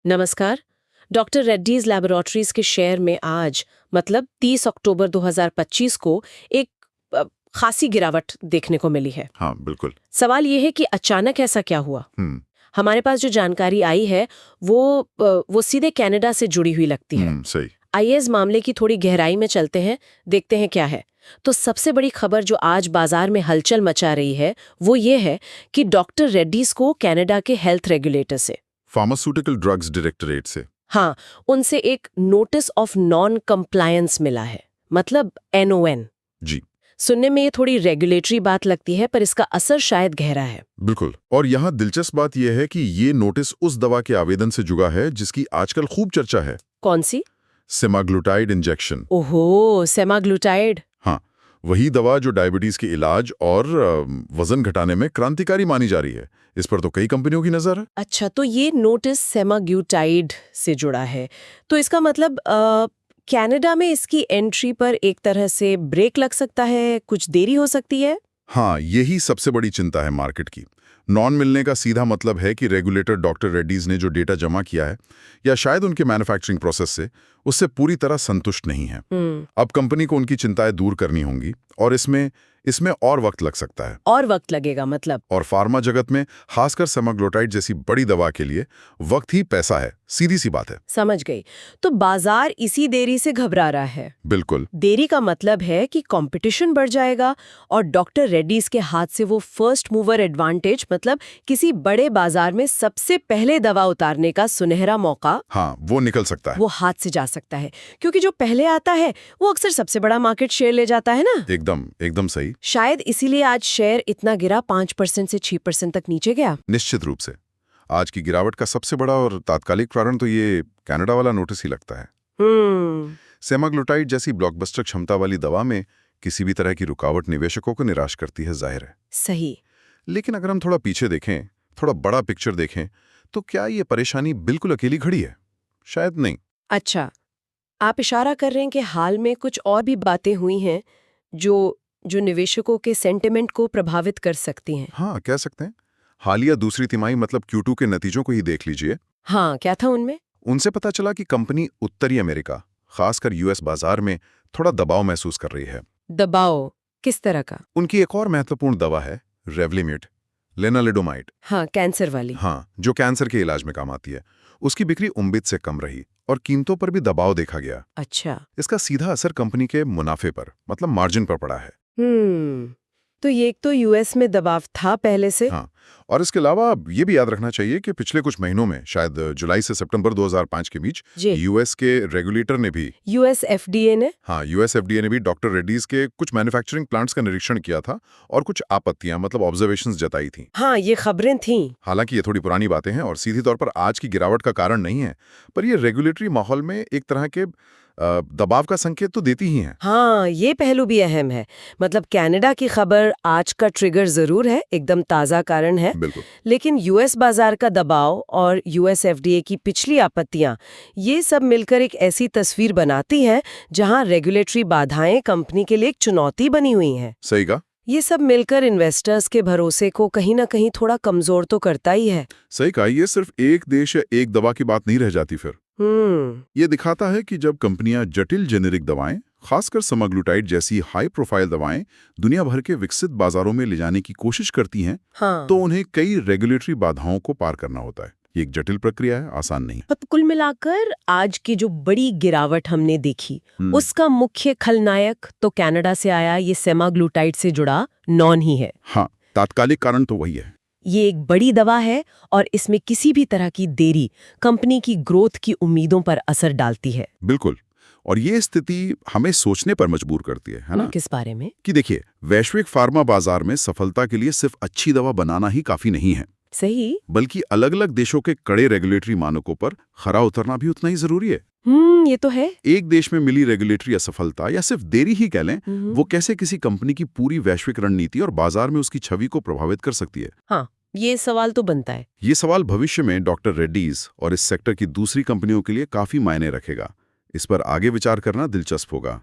नमस्कार। Doctor Reddy's laboratories के share में आज मतलब 30 अक्टूबर 2025 को एक खासी गिरावट देखने को मिली है। हाँ, बिल्कुल। सवाल ये है कि अचानक ऐसा क्या हुआ। हमारे पास जो जानकारी आई है वो सीधे कनाडा से जुड़ी हुई लगती है। सही। आइए इस मामले की थोड़ी गहराई में चलते हैं, देखते हैं क्या है। तो सबसे बड़ी खबर जो आज बाजार में हलचल मचा रही है वो ये है कि डॉक्टर रेड्डीज को कनाडा के हेल्थ रेगुलेटर से, फार्मास्यूटिकल ड्रग्स डायरेक्टरेट से, हाँ, उनसे एक नोटिस ऑफ नॉन कंप्लायंस मिला है, मतलब NON। जी सुनने में ये थोड़ी रेगुलेटरी बात लगती है, पर इसका असर शायद गहरा है। बिल्कुल। और यहाँ दिलचस्प बात यह है कि ये नोटिस उस दवा के आवेदन से जुड़ा है जिसकी आजकल खूब चर्चा है। कौन सी? Semaglutide injection. ओहो, सेमाग्लूटाइड। हाँ, वही दवा जो डायबिटीज के इलाज और वजन घटाने में क्रांतिकारी मानी जा रही है। इस पर तो कई कंपनियों की नजर है। अच्छा, तो ये नोटिस सेमाग्लूटाइड से जुड़ा है, तो इसका मतलब कनाडा में इसकी एंट्री पर एक तरह से ब्रेक लग सकता है, कुछ देरी हो सकती है। हाँ, यही सबसे बड़ी चिंता है मार्केट की। नॉन मिलने का सीधा मतलब है कि रेगुलेटर डॉक्टर रेड्डीज ने जो डेटा जमा किया है या शायद उनके मैन्युफैक्चरिंग प्रोसेस से उससे पूरी तरह संतुष्ट नहीं है। अब कंपनी को उनकी चिंताएं दूर करनी होंगी और इसमें और वक्त लग सकता है। और वक्त लगेगा मतलब? और फार्मा जगत में खासकर सेमाग्लूटाइड जैसी बड़ी दवा के लिए वक्त ही पैसा है, सीधी सी बात है। समझ गई। तो बाजार इसी देरी से घबरा रहा है। बिल्कुल। देरी का मतलब है कि कंपटीशन बढ़ जाएगा और डॉक्टर रेड्डीज के हाथ से वो फर्स्ट मूवर एडवांटेज, मतलब किसी बड़े बाजार में सबसे पहले दवा उतारने का सुनहरा मौका, हाँ, वो निकल सकता है। वो हाथ से जा सकता है, क्योंकि जो पहले आता है वो अक्सर सबसे बड़ा मार्केट शेयर ले जाता है ना। एकदम सही। शायद इसीलिए आज शेयर इतना गिरा, 5% से 6% तक नीचे गया। निश्चित रूप से आज की गिरावट का सबसे बड़ा और तात्कालिक कारण तो ये कनाडा वाला नोटिस ही लगता है। सेमाग्लूटाइड जैसी ब्लॉकबस्टर क्षमता वाली दवा में किसी भी तरह की रुकावट निवेशकों को निराश करती है, जाहिर है। सही। लेकिन अगर हम थोड़ा पीछे देखें, थोड़ा बड़ा पिक्चर देखें, तो क्या ये परेशानी बिल्कुल अकेली खड़ी है? शायद नहीं। अच्छा, आप इशारा कर रहे हैं कि हाल में कुछ और भी बातें हुई हैं जो निवेशकों के सेंटिमेंट को प्रभावित कर सकती हैं। हाँ, कह सकते हैं। हालिया दूसरी तिमाही मतलब Q2 के नतीजों को ही देख लीजिए। हाँ, क्या था उनमें? उनसे पता चला कि कंपनी उत्तरी अमेरिका, खासकर US बाजार में थोड़ा दबाव महसूस कर रही है। दबाव किस तरह का? उनकी एक और महत्वपूर्ण दवा है रेवलिमिड, लेनालिडोमाइड। हाँ, कैंसर वाली। हाँ, जो कैंसर के इलाज में काम आती है। उसकी बिक्री उम्मीद से कम रही और कीमतों पर भी दबाव देखा गया। अच्छा। इसका सीधा असर कंपनी के मुनाफे पर, मतलब मार्जिन पर पड़ा है। तो ये एक तो US में दबाव था पहले से। हाँ, और इसके अलावा ये भी याद रखना चाहिए कि पिछले कुछ महीनों में, शायद जुलाई से सितंबर 2005 के बीच, US के रेगुलेटर ने भी, US FDA ने, हाँ, US FDA ने भी डॉक्टर रेड्डीज के कुछ मैन्युफैक्चरिंग प्लांट्स का निरीक्षण किया था और कुछ आपत्तियां, मतलब ऑब्जर्वेशंस जताई थी। हाँ, ये खबरें थीं। हालांकि ये थोड़ी पुरानी बातें हैं और सीधी तौर पर आज की गिरावट का कारण नहीं है, पर ये रेगुलेटरी माहौल में एक तरह के दबाव का संकेत तो देती ही हैं। हाँ, ये पहलू भी अहम है। मतलब कनाडा की खबर आज का ट्रिगर जरूर है, एकदम ताज़ा कारण है। बिल्कुल। लेकिन US बाजार का दबाव और US FDA की पिछली आपत्तियां, ये सब मिलकर एक ऐसी तस्वीर बनाती हैं जहां रेगुलेटरी बाधाएं कंपनी के लिए एक चुनौती बनी हुई हैं। सही कहा। ये सब मिलकर इन्वेस्टर्स के भरोसे को कहीं ना कहीं थोड़ा कमजोर तो करता ही है। सही कहा। ये सिर्फ एक देश या एक दवा की बात नहीं रह जाती फिर। ये दिखाता है कि जब कंपनियां जटिल जेनेरिक दवाएं, खासकर सेमाग्लूटाइड जैसी हाई प्रोफाइल दवाएं, दुनिया भर के विकसित बाजारों में ले जाने की कोशिश करती हैं, हाँ। तो उन्हें कई रेगुलेटरी बाधाओं को पार करना होता है। ये एक जटिल प्रक्रिया है, आसान नहीं। पर कुल मिलाकर आज की जो बड़ी गिरावट हमने देखी, उसका मुख्य खलनायक तो कनाडा से आया ये सेमाग्लूटाइड से जुड़ा नॉन ही है। हाँ, तात्कालिक कारण तो वही है। ये एक बड़ी दवा है और इसमें किसी भी तरह की देरी कंपनी की ग्रोथ की उम्मीदों पर असर डालती है। बिल्कुल। और ये स्थिति हमें सोचने पर मजबूर करती है ना? किस बारे में? कि देखिए, वैश्विक फार्मा बाजार में सफलता के लिए सिर्फ अच्छी दवा बनाना ही काफी नहीं है। सही। बल्कि अलग अलग देशों के कड़े रेगुलेटरी मानकों पर खरा उतरना भी उतना ही जरूरी है। ये तो है। एक देश में मिली रेगुलेटरी असफलता या सिर्फ देरी ही कह लें, वो कैसे किसी कंपनी की पूरी वैश्विक रणनीति और बाजार में उसकी छवि को प्रभावित कर सकती है। हाँ, ये सवाल तो बनता है। ये सवाल भविष्य में डॉक्टर रेड्डीज और इस सेक्टर की दूसरी कंपनियों के लिए काफी मायने रखेगा। इस पर आगे विचार करना दिलचस्प होगा।